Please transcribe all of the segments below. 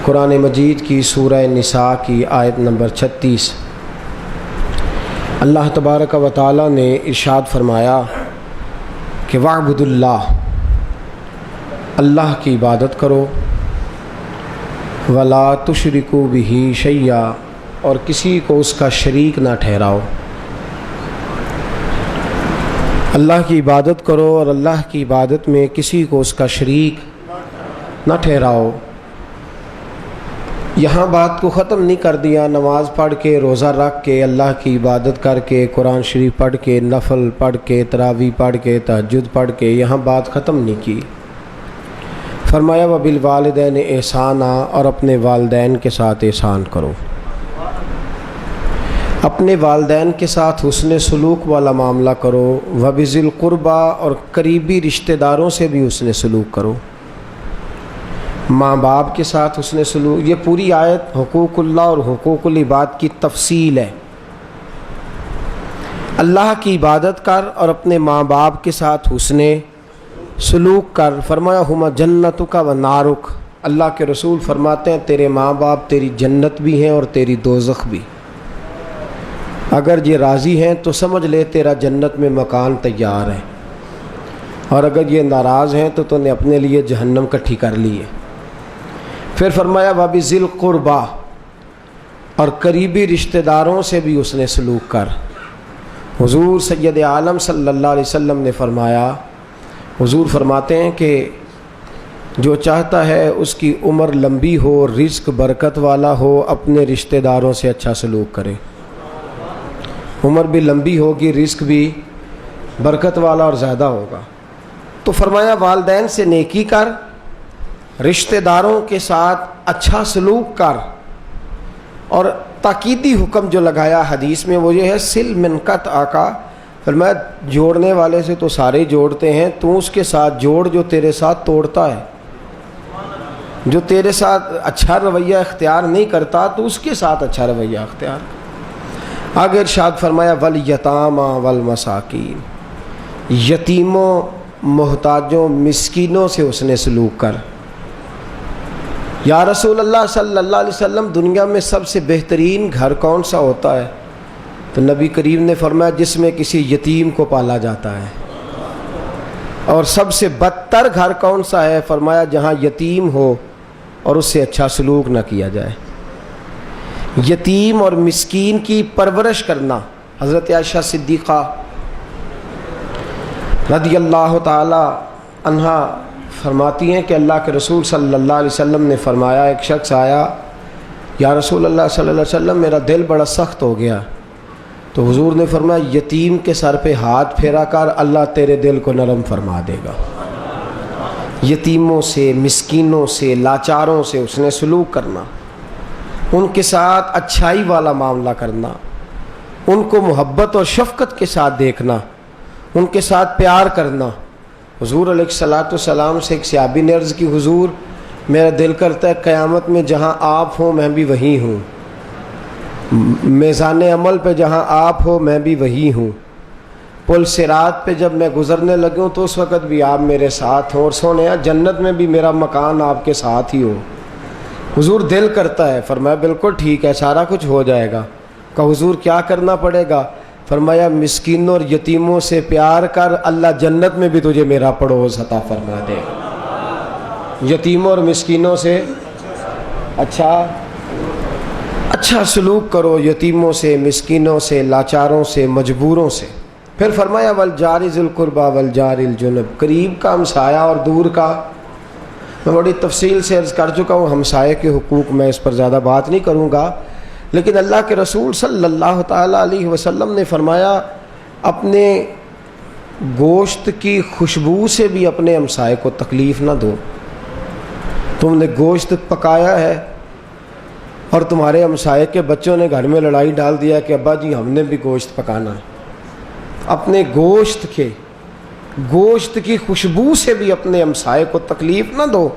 قرآن مجید کی سورہ نساء کی آیت نمبر 36 اللہ تبارک و تعالی نے ارشاد فرمایا کہ وَاعْبُدُوا اللَّهَ، اللہ کی عبادت کرو، وَلَا تُشْرِكُوا بِهِ شَيْئًا، اور کسی کو اس کا شریک نہ ٹھہراؤ۔ اللہ کی عبادت کرو اور اللہ کی عبادت میں کسی کو اس کا شریک نہ ٹھہراؤ۔ یہاں بات کو ختم نہیں کر دیا، نماز پڑھ کے، روزہ رکھ کے، اللہ کی عبادت کر کے، قرآن شریف پڑھ کے، نفل پڑھ کے، تراویح پڑھ کے، تہجد پڑھ کے، یہاں بات ختم نہیں کی۔ فرمایا وَبِالْوَالِدَيْنِ احسانًا، اور اپنے والدین کے ساتھ احسان کرو، اپنے والدین کے ساتھ حسن سلوک والا معاملہ کرو۔ وَبِذِي الْقُرْبَى، اور قریبی رشتہ داروں سے بھی حسن سلوک کرو، ماں باپ کے ساتھ حسن سلوک۔ یہ پوری آیت حقوق اللہ اور حقوق العباد کی تفصیل ہے۔ اللہ کی عبادت کر اور اپنے ماں باپ کے ساتھ حسن سلوک کر۔ فرمایا ہما جنتک و نارک، اللہ کے رسول فرماتے ہیں تیرے ماں باپ تیری جنت بھی ہیں اور تیری دوزخ بھی۔ اگر یہ راضی ہیں تو سمجھ لے تیرا جنت میں مکان تیار ہے، اور اگر یہ ناراض ہیں تو نے اپنے لیے جہنم کٹھی کر لی ہے۔ پھر فرمایا وَبِذِي الْقُرْبَى، اور قریبی رشتہ داروں سے بھی حسن سلوک کر۔ حضور سید عالم صلی اللہ علیہ وسلم نے فرمایا، حضور فرماتے ہیں کہ جو چاہتا ہے اس کی عمر لمبی ہو، رزق برکت والا ہو، اپنے رشتہ داروں سے اچھا سلوک کرے۔ عمر بھی لمبی ہوگی، رزق بھی برکت والا اور زیادہ ہوگا۔ تو فرمایا والدین سے نیکی کر، رشتہ داروں کے ساتھ اچھا سلوک کر، اور تاکیدی حکم جو لگایا حدیث میں وہ یہ ہے سل من قطع کا۔ فرمایا جوڑنے والے سے تو سارے جوڑتے ہیں، تو اس کے ساتھ جوڑ جو تیرے ساتھ توڑتا ہے، جو تیرے ساتھ اچھا رویہ اختیار نہیں کرتا تو اس کے ساتھ اچھا رویہ اختیار کر۔ آگے ارشاد فرمایا والیتامی والمساکین، یتیموں، محتاجوں، مسکینوں سے حسن سلوک کر۔ یا رسول اللہ صلی اللہ علیہ وسلم دنیا میں سب سے بہترین گھر کون سا ہوتا ہے؟ تو نبی کریم نے فرمایا جس میں کسی یتیم کو پالا جاتا ہے۔ اور سب سے بدتر گھر کون سا ہے؟ فرمایا جہاں یتیم ہو اور اس سے اچھا سلوک نہ کیا جائے۔ یتیم اور مسکین کی پرورش کرنا۔ حضرت عائشہ صدیقہ رضی اللہ تعالی عنہا فرماتی ہیں کہ اللہ کے رسول صلی اللہ علیہ وسلم نے فرمایا، ایک شخص آیا، یا رسول اللہ صلی اللہ علیہ وسلم میرا دل بڑا سخت ہو گیا۔ تو حضور نے فرمایا یتیم کے سر پہ ہاتھ پھیرا کر، اللہ تیرے دل کو نرم فرما دے گا۔ یتیموں سے، مسکینوں سے، لاچاروں سے حسن سلوک کرنا، ان کے ساتھ اچھائی والا معاملہ کرنا، ان کو محبت اور شفقت کے ساتھ دیکھنا، ان کے ساتھ پیار کرنا۔ حضور علیہ الصلوۃ والسلام سے ایک صحابی نے عرض کی، حضور میرا دل کرتا ہے قیامت میں جہاں آپ ہوں میں بھی وہیں ہوں، میزان عمل پہ جہاں آپ ہو میں بھی وہیں ہوں، پل صراط پہ جب میں گزرنے لگوں تو اس وقت بھی آپ میرے ساتھ ہوں، اور سونیا جنت میں بھی میرا مکان آپ کے ساتھ ہی ہو۔ حضور دل کرتا ہے۔ فرمایا بالکل ٹھیک ہے، سارا کچھ ہو جائے گا۔ کہ حضور کیا کرنا پڑے گا؟ فرمایا مسکینوں اور یتیموں سے پیار کر، اللہ جنت میں بھی تجھے میرا پڑوس عطا فرما دے گا۔ یتیموں اور مسکینوں سے اچھا سلوک کرو، یتیموں سے، مسکینوں سے، لاچاروں سے، مجبوروں سے۔ پھر فرمایا والجار ذی القربى والجار الجنب، قریب کا ہمسایہ اور دور کا۔ میں بڑی تفصیل سے عرض کر چکا ہوں ہمسائے کے حقوق، میں اس پر زیادہ بات نہیں کروں گا، لیکن اللہ کے رسول صلی اللہ تعالیٰ علیہ وسلم نے فرمایا اپنے گوشت کی خوشبو سے بھی اپنے ہمسائے کو تکلیف نہ دو۔ تم نے گوشت پکایا ہے اور تمہارے ہمسائے کے بچوں نے گھر میں لڑائی ڈال دیا کہ ابا جی ہم نے بھی گوشت پکانا ہے۔ اپنے گوشت کی خوشبو سے بھی اپنے ہمسائے کو تکلیف نہ دو۔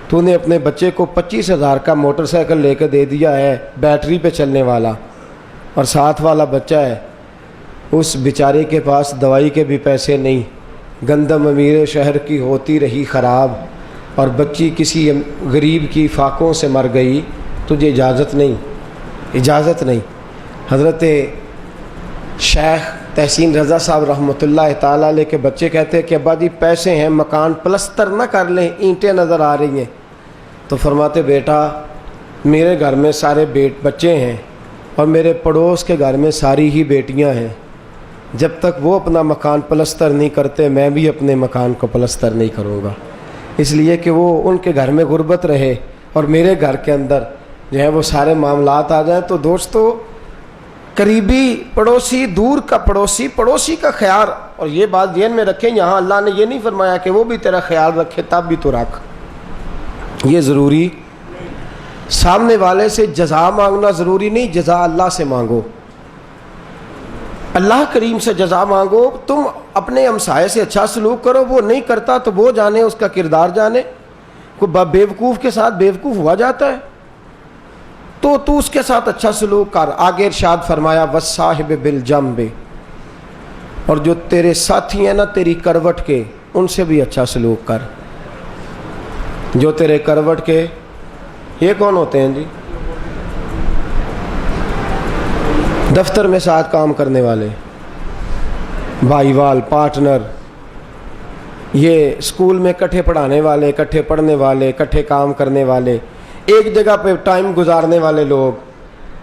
تو نے اپنے بچے کو 25,000 کا موٹر سائیکل لے کے دے دیا ہے، بیٹری پہ چلنے والا، اور ساتھ والا بچہ ہے، اس بیچارے کے پاس دوائی کے بھی پیسے نہیں، گندم امیر شہر کی ہوتی رہی خراب، اور بچی کسی غریب کی فاقوں سے مر گئی، تجھے اجازت نہیں۔ حضرت شیخ تحسین رضا صاحب رحمۃ اللہ تعالیٰ علیہ کے بچے کہتے ہیں کہ ابا جی پیسے ہیں، مکان پلستر نہ کر لیں، اینٹیں نظر آ رہی ہیں۔ تو فرماتے بیٹا میرے گھر میں سارے بچے ہیں اور میرے پڑوس کے گھر میں ساری ہی بیٹیاں ہیں، جب تک وہ اپنا مکان پلستر نہیں کرتے میں بھی اپنے مکان کو پلستر نہیں کروں گا، اس لیے کہ وہ ان کے گھر میں غربت رہے اور میرے گھر کے اندر جو ہے وہ سارے معاملات آ جائیں۔ تو دوستو قریبی پڑوسی، دور کا پڑوسی کا خیال، اور یہ بات ذہن میں رکھیں، یہاں اللہ نے یہ نہیں فرمایا کہ وہ بھی تیرا خیال رکھے تب بھی تو رکھ، یہ ضروری۔ سامنے والے سے جزا مانگنا ضروری نہیں، جزا اللہ سے مانگو، اللہ کریم سے جزا مانگو۔ تم اپنے ہمسائے سے اچھا سلوک کرو، وہ نہیں کرتا تو وہ جانے، اس کا کردار جانے۔ کوئی بیوقوف کے ساتھ بیوقوف ہوا جاتا ہے تو اس کے ساتھ اچھا سلوک کر۔ آگے ارشاد فرمایا وَالصَّاحِبِ بِالْجَنبِ، اور جو تیرے ساتھی ہیں نا تیری کروٹ کے، ان سے بھی اچھا سلوک کر۔ جو تیرے کروٹ کے، یہ کون ہوتے ہیں جی؟ دفتر میں ساتھ کام کرنے والے، بھائی وال، پارٹنر، یہ اسکول میں کٹھے پڑھانے والے، کٹھے پڑھنے والے، کٹھے کام کرنے والے، ایک جگہ پہ ٹائم گزارنے والے لوگ۔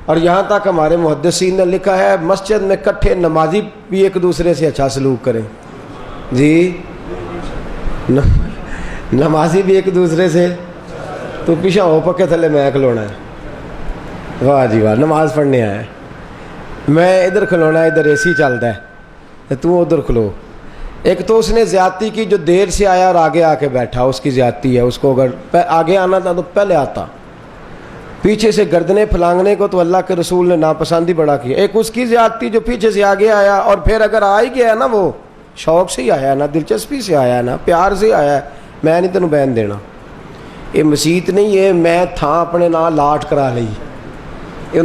اور یہاں تک ہمارے محدثین نے لکھا ہے مسجد میں کٹھے نمازی بھی ایک دوسرے سے اچھا سلوک کریں جی، نمازی بھی ایک دوسرے سے، تو پیچھے ہو پکے تھلے میں کھلونا ہے، واہ جی واہ، نماز پڑھنے آیا ہے، میں ادھر کھلونا ہے، ادھر اے سی چلتا ہے تو ادھر کھلو۔ ایک تو اس نے زیادتی کی جو دیر سے آیا اور آگے آ کے بیٹھا، اس کی زیادتی ہے، اس کو اگر آگے آنا تھا تو پہلے آتا۔ پیچھے سے گردنے پھلانگنے کو تو اللہ کے رسول نے ناپسند ہی بڑا کیا۔ ایک اس کی زیادتی جو پیچھے سے آگے آیا، اور پھر اگر آ ہی گیا نا، وہ شوق سے ہی آیا نا، دلچسپی سے آیا نا، پیار سے آیا ہے، میں نہیں تینوں بین دینا، یہ مسیت نہیں، یہ میں تھا اپنے نام لاٹ کرا لی،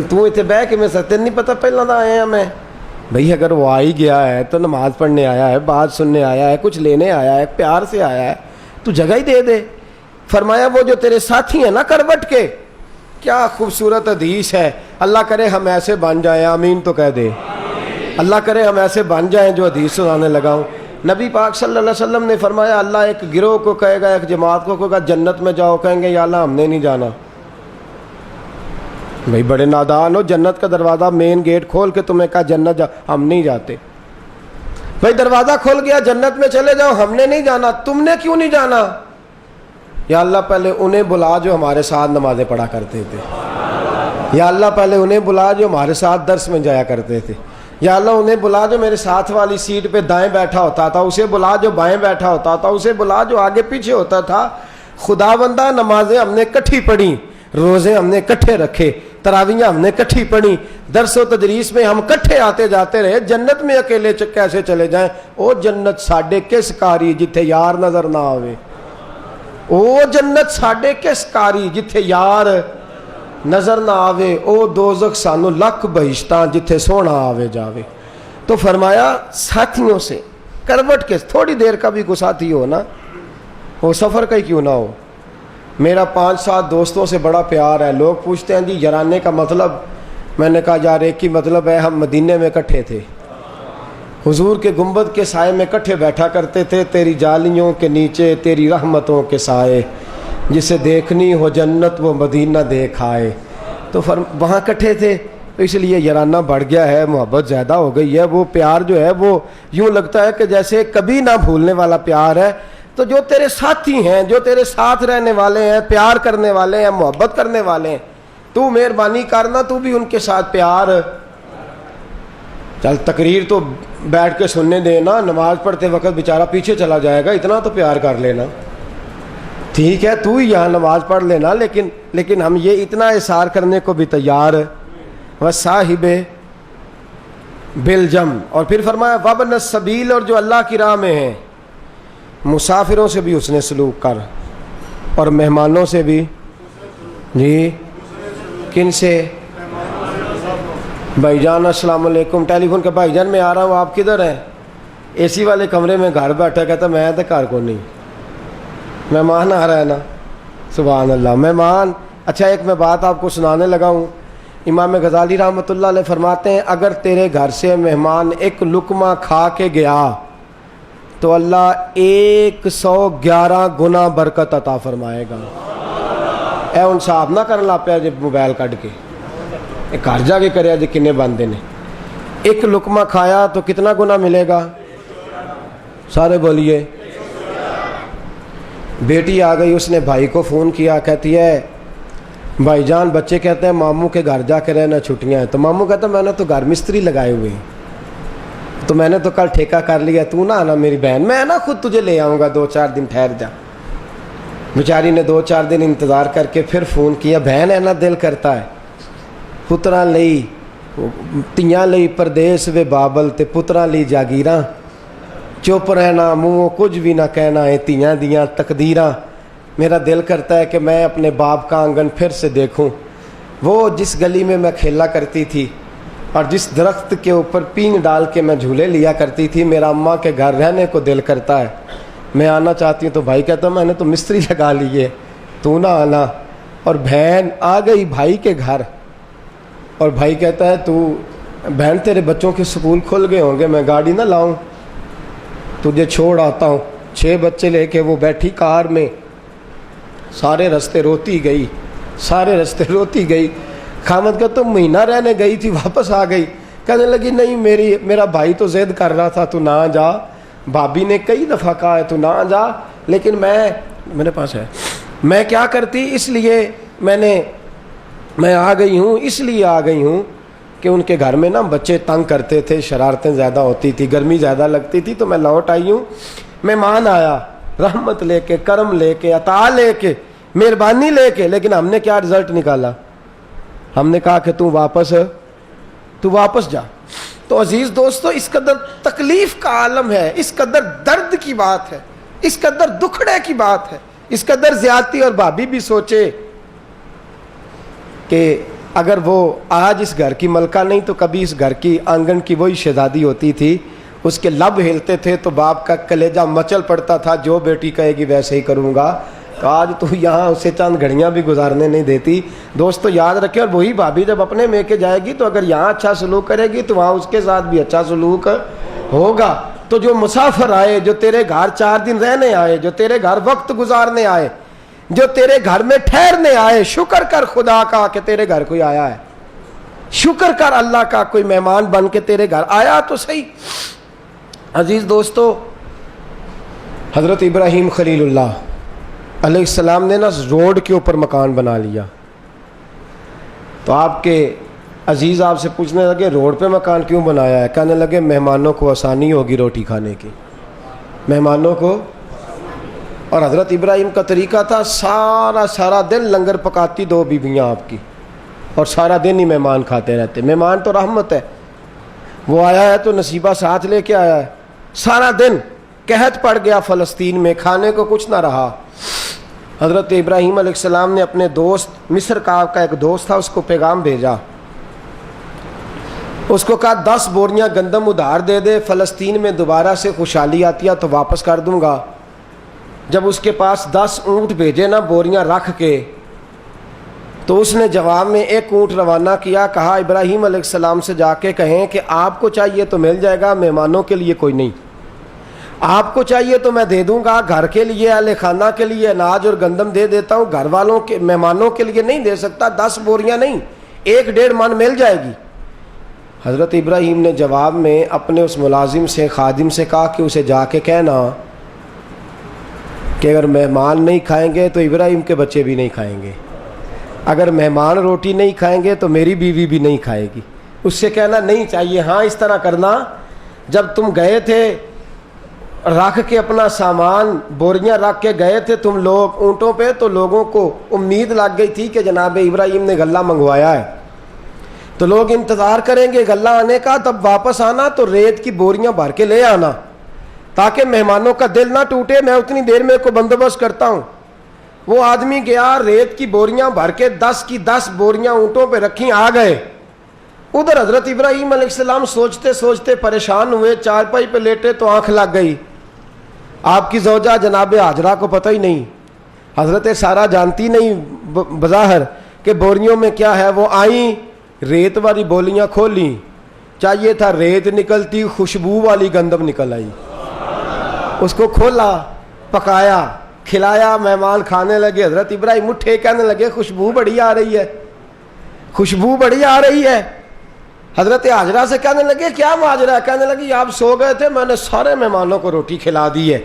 تو اتنے بہ کے میں تین نہیں پتہ پہلے دا آیا میں۔ بھئی اگر وہ آ ہی گیا ہے تو نماز پڑھنے آیا ہے، بات سننے آیا ہے، کچھ لینے آیا ہے، پیار سے آیا ہے، تو جگہ ہی دے دے۔ فرمایا وہ جو تیرے ساتھی ہیں نا کروٹ کے، کیا خوبصورت حدیث ہے، اللہ کرے ہم ایسے بن جائیں، آمین تو کہہ دے، اللہ کرے ہم ایسے بن جائیں جو حدیث سنانے لگا ہوں۔ نبی پاک صلی اللہ علیہ وسلم نے فرمایا اللہ ایک گروہ کو کہے گا، ایک جماعت کو کہے گا جنت میں جاؤ، کہیں گے یا اللہ ہم نے نہیں جانا۔ بھئی بڑے نادان ہو، جنت کا دروازہ مین گیٹ کھول کے تمہیں کہا جنت جا، ہم نہیں جاتے۔ بھئی دروازہ کھول گیا جنت میں چلے جاؤ، ہم نے نہیں جانا، تم نے کیوں نہیں جانا؟ یا اللہ پہلے انہیں بلا جو ہمارے ساتھ نمازیں پڑھا کرتے تھے، یا اللہ پہلے انہیں بلا جو ہمارے ساتھ درس میں جایا کرتے تھے، یا اللہ انہیں بلا جو میرے ساتھ والی سیٹ پہ دائیں بیٹھا ہوتا تھا، اسے بلا جو بائیں بیٹھا ہوتا تھا، اسے بلا جو آگے پیچھے ہوتا تھا۔ خدا بندہ نمازیں ہم نے کٹھی پڑھی، روزے ہم نے کٹھے رکھے، تراویحیں ہم نے کٹھی پڑھی، درس و تدریس میں ہم کٹھے آتے جاتے رہے، جنت میں اکیلے کیسے چلے جائیں؟ او جنت ساڈے کس کاری جتھے یار نظر نہ آوے، او جنت ساڈے کس کاری جتھے یار نظر نہ آوے، او دوزخ سانو لکھ بہشتاں جتھے سونا آوے جاوے۔ تو فرمایا ساتھیوں سے، کروٹ کے تھوڑی دیر کا بھی کوئی ساتھی ہو نا، وہ سفر کا ہی کیوں نہ ہو۔ میرا 5-7 دوستوں سے بڑا پیار ہے، لوگ پوچھتے ہیں جی یارانے کا مطلب، میں نے کہا یار ایک ہی مطلب ہے، ہم مدینے میں کٹھے تھے، حضور کے گنبد کے سائے میں کٹھے بیٹھا کرتے تھے، تیری جالیوں کے نیچے تیری رحمتوں کے سائے، جسے دیکھنی ہو جنت وہ مدینہ دیکھ آئے۔ تو وہاں کٹھے تھے، تو اس لیے یارانہ بڑھ گیا ہے، محبت زیادہ ہو گئی ہے، وہ پیار جو ہے وہ یوں لگتا ہے کہ جیسے کبھی نہ بھولنے والا پیار ہے۔ تو جو تیرے ساتھی ہیں، جو تیرے ساتھ رہنے والے ہیں، پیار کرنے والے ہیں، محبت کرنے والے ہیں، تو مہربانی کرنا تو بھی ان کے ساتھ پیار۔ چل تقریر تو بیٹھ کے سننے دینا، نماز پڑھتے وقت بیچارہ پیچھے چلا جائے گا، اتنا تو پیار کر لینا، ٹھیک ہے تو ہی یہاں نماز پڑھ لینا، لیکن ہم یہ اتنا احسار کرنے کو بھی تیار۔ وصاحب بالجم، اور پھر فرمایا وابن السبیل، اور جو اللہ کی راہ میں ہیں، مسافروں سے بھی حسن سلوک کر، اور مہمانوں سے بھی۔ جی کن سے؟ بھائی جان السلام علیکم، ٹیلی فون کے بھائی جان میں آ رہا ہوں، آپ کدھر ہیں؟ اے سی والے کمرے میں گھر بیٹھا، کہتا میں تو گھر کو نہیں، مہمان آ رہا ہے نا, سبحان اللہ. مہمان, اچھا ایک میں بات آپ کو سنانے لگا ہوں. امام غزالی رحمۃ اللہ علیہ فرماتے ہیں اگر تیرے گھر سے مہمان ایک لقمہ کھا کے گیا تو اللہ 111 گنا برکت عطا فرمائے گا. اے ان صاحب نہ کرن لا پیا جی موبائل کڈ کے, گھر جا کے کریا جی کنے بندے نے. ایک لقمہ کھایا تو کتنا گنا ملے گا؟ سارے بولیے. بیٹی آ گئی, اس نے بھائی کو فون کیا, کہتی ہے بھائی جان بچے کہتے ہیں ماموں کے گھر جا کے رہنا, چھٹیاں ہیں. تو ماموں کہتا ہے میں نے تو گھر مستری لگائے ہوئے ہیں, تو میں نے تو کل ٹھیکہ کر لیا, تو نہ آنا میری بہن, میں نا خود تجھے لے آؤں گا, 2-4 دن ٹھہر جا. بیچاری نے 2-4 دن انتظار کر کے پھر فون کیا. بہن ہے نا دل کرتا ہے, پتراں لئی تیاں لئی پردیس وے بابل تے پتراں لئی جاگیراں, چپ رہنا منہ کچھ بھی نہ کہنا ہے تیاں دیاں تقدیراں. میرا دل کرتا ہے کہ میں اپنے باپ کا آنگن پھر سے دیکھوں, وہ جس گلی میں کھیلا کرتی تھی اور جس درخت کے اوپر پینگ ڈال کے میں جھولے لیا کرتی تھی. میرا اماں کے گھر رہنے کو دل کرتا ہے, میں آنا چاہتی ہوں. تو بھائی کہتا میں نے تو مستری لگا لیے, تو نہ آنا. اور بہن آ گئی بھائی کے گھر, اور بھائی کہتا ہے تو بہن تیرے بچوں کے سکول کھل گئے ہوں گے, میں گاڑی نہ لاؤں, تجھے چھوڑ آتا ہوں. 6 بچے لے کے وہ بیٹھی کار میں, سارے رستے روتی گئی, سارے رستے روتی گئی. خامد کا تو مہینہ رہنے گئی تھی, واپس آ گئی. کہنے لگی نہیں میرا بھائی تو ضد کر رہا تھا تو نہ جا, بھابھی نے کئی دفعہ کہا ہے تو نہ جا, لیکن میرے پاس ہے, میں کیا کرتی, اس لیے میں آ گئی ہوں. اس لیے آ گئی ہوں کہ ان کے گھر میں نا بچے تنگ کرتے تھے, شرارتیں زیادہ ہوتی تھی, گرمی زیادہ لگتی تھی, تو میں لوٹ آئی ہوں. مہمان آیا رحمت لے کے, کرم لے کے, عطا لے کے, مہربانی لے کے, لیکن ہم نے کیا رزلٹ نکالا؟ ہم نے کہا کہ تو واپس جا. تو عزیز دوستو, اس قدر تکلیف کا عالم ہے, اس قدر درد کی بات ہے, اس قدر دکھڑے کی بات ہے, اس قدر زیادتی. اور بھابھی بھی سوچے کہ اگر وہ آج اس گھر کی ملکہ نہیں تو کبھی اس گھر کی آنگن کی وہی شہزادی ہوتی تھی. اس کے لب ہلتے تھے تو باپ کا کلیجہ مچل پڑتا تھا, جو بیٹی کہے گی ویسے ہی کروں گا. تو آج تو یہاں اسے چند گھڑیاں بھی گزارنے نہیں دیتی. دوستو یاد رکھیں, اور وہی بھابھی جب اپنے میں کے جائے گی تو اگر یہاں اچھا سلوک کرے گی تو وہاں اس کے ساتھ بھی اچھا سلوک ہوگا. تو جو مسافر آئے, جو تیرے گھر 4 دن رہنے آئے, جو تیرے گھر وقت گزارنے آئے, جو تیرے گھر میں ٹھہرنے آئے, شکر کر خدا کا کہ تیرے گھر کوئی آیا ہے. شکر کر اللہ کا کوئی مہمان بن کے تیرے گھر آیا تو صحیح. عزیز دوستو, حضرت ابراہیم خلیل اللہ علیہ السلام نے نا روڈ کے اوپر مکان بنا لیا. تو آپ کے عزیز آپ سے پوچھنے لگے روڈ پہ مکان کیوں بنایا ہے؟ کہنے لگے مہمانوں کو آسانی ہوگی روٹی کھانے کی, مہمانوں کو. اور حضرت ابراہیم کا طریقہ تھا, سارا دن لنگر پکاتی 2 بیویاں آپ کی, اور سارا دن ہی مہمان کھاتے رہتے. مہمان تو رحمت ہے, وہ آیا ہے تو نصیبہ ساتھ لے کے آیا ہے. سارا دن قحط پڑ گیا فلسطین میں, کھانے کو کچھ نہ رہا. حضرت ابراہیم علیہ السلام نے اپنے دوست, مصر کا آپ کا ایک دوست تھا, اس کو پیغام بھیجا. اس کو کہا 10 بوریاں گندم ادھار دے دے, فلسطین میں دوبارہ سے خوشحالی آتی ہے تو واپس کر دوں گا. جب اس کے پاس 10 اونٹ بھیجے نا بوریاں رکھ کے, تو اس نے جواب میں 1 اونٹ روانہ کیا. کہا ابراہیم علیہ السلام سے جا کے کہیں کہ آپ کو چاہیے تو مل جائے گا, مہمانوں کے لیے کوئی نہیں. آپ کو چاہیے تو میں دے دوں گا, گھر کے لیے اہل خانہ کے لیے اناج اور گندم دے دیتا ہوں, گھر والوں کے مہمانوں کے لیے نہیں دے سکتا. 10 بوریاں نہیں, 1-1.5 من مل جائے گی. حضرت ابراہیم نے جواب میں اپنے اس ملازم سے, خادم سے کہا کہ اسے جا کے کہنا کہ اگر مہمان نہیں کھائیں گے تو ابراہیم کے بچے بھی نہیں کھائیں گے, اگر مہمان روٹی نہیں کھائیں گے تو میری بیوی بھی نہیں کھائے گی. اس سے کہنا نہیں چاہیے. ہاں اس طرح کرنا, جب تم گئے تھے رکھ کے اپنا سامان, بوریاں رکھ کے گئے تھے تم لوگ اونٹوں پہ, تو لوگوں کو امید لگ گئی تھی کہ جناب ابراہیم نے غلہ منگوایا ہے, تو لوگ انتظار کریں گے غلہ آنے کا. تب واپس آنا تو ریت کی بوریاں بھر کے لے آنا, تاکہ مہمانوں کا دل نہ ٹوٹے. میں اتنی دیر میں کو بندوبست کرتا ہوں. وہ آدمی گیا, ریت کی بوریاں بھر کے 10 کی 10 بوریاں اونٹوں پہ رکھی, آ گئے. ادھر حضرت ابراہیم علیہ السلام سوچتے سوچتے پریشان ہوئے, چارپائی پہ لیٹے تو آنکھ لگ گئی. آپ کی زوجہ جناب حاجرہ کو پتہ ہی نہیں، حضرت سارہ جانتی نہیں بظاہر کہ بوریوں میں کیا ہے، وہ آئیں ریت والی بولیاں کھولیں، چاہیے تھا ریت نکلتی، خوشبو والی گندم نکل آئی، اس کو کھولا، پکایا، کھلایا، مہمان کھانے لگے، حضرت ابراہیم اٹھے، کہنے لگے خوشبو بڑی آ رہی ہے، خوشبو بڑی آ رہی ہے۔ حضرت حاجرہ سے کہنے لگے کیا ماجرا ہے؟ کہنے لگی آپ سو گئے تھے، میں نے سارے مہمانوں کو روٹی کھلا دی ہے،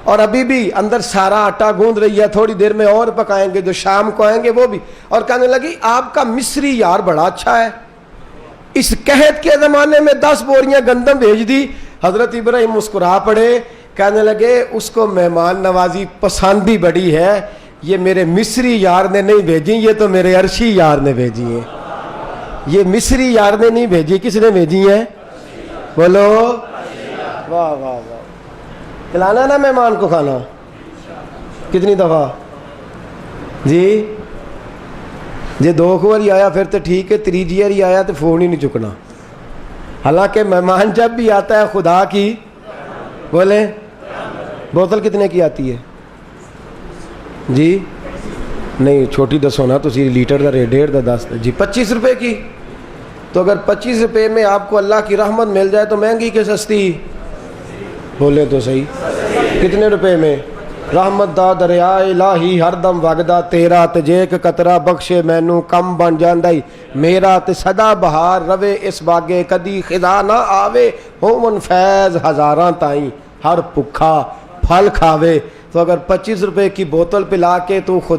اور ابھی بھی اندر سارا آٹا گوندھ رہی ہے، تھوڑی دیر میں اور پکائیں گے، جو شام کو آئیں گے وہ بھی۔ اور کہنے لگی آپ کا مصری یار بڑا اچھا ہے، اس قحط کے زمانے میں 10 بوریاں گندم بھیج دی۔ حضرت ابراہیم مسکرا پڑے، کہنے لگے اس کو مہمان نوازی پسند بھی بڑی ہے، یہ میرے مصری یار نے نہیں بھیجی، یہ تو میرے عرشی یار نے بھیجی ہیں، یہ مصری یار نے نہیں بھیجی، کس نے بھیجی ہیں؟ بولو واہ واہ واہ۔ کھلانا نا مہمان کو کھانا، کتنی دفعہ جی؟ جی 2 بار آیا پھر تو ٹھیک ہے، 3 بار آیا تو فون ہی نہیں چکنا۔ حالانکہ مہمان جب بھی آتا ہے خدا کی، بولے بوتل کتنے کی آتی ہے جی؟ نہیں چھوٹی دسو نا، تو لیٹر دا 1.5 دا 10 جی 25 روپے کی۔ تو اگر 25 روپے میں آپ کو اللہ کی رحمت مل جائے تو مہنگی کہ سستی؟ بولے تو صحیح، کتنے روپے میں؟ رحمت دا دریا الہی ہر دم وگدا تیرا، تے جے ایک قطرہ بخشے مینوں کم بن جاندا ای میرا، تے سدا بہار روے اس باغے کدی خزاں نہ آوے، ہومن فیض ہزاراں تائیں ہر بھکھا پھل کھاوے۔ تو اگر 25 روپے کی بوتل پلا کے تو خود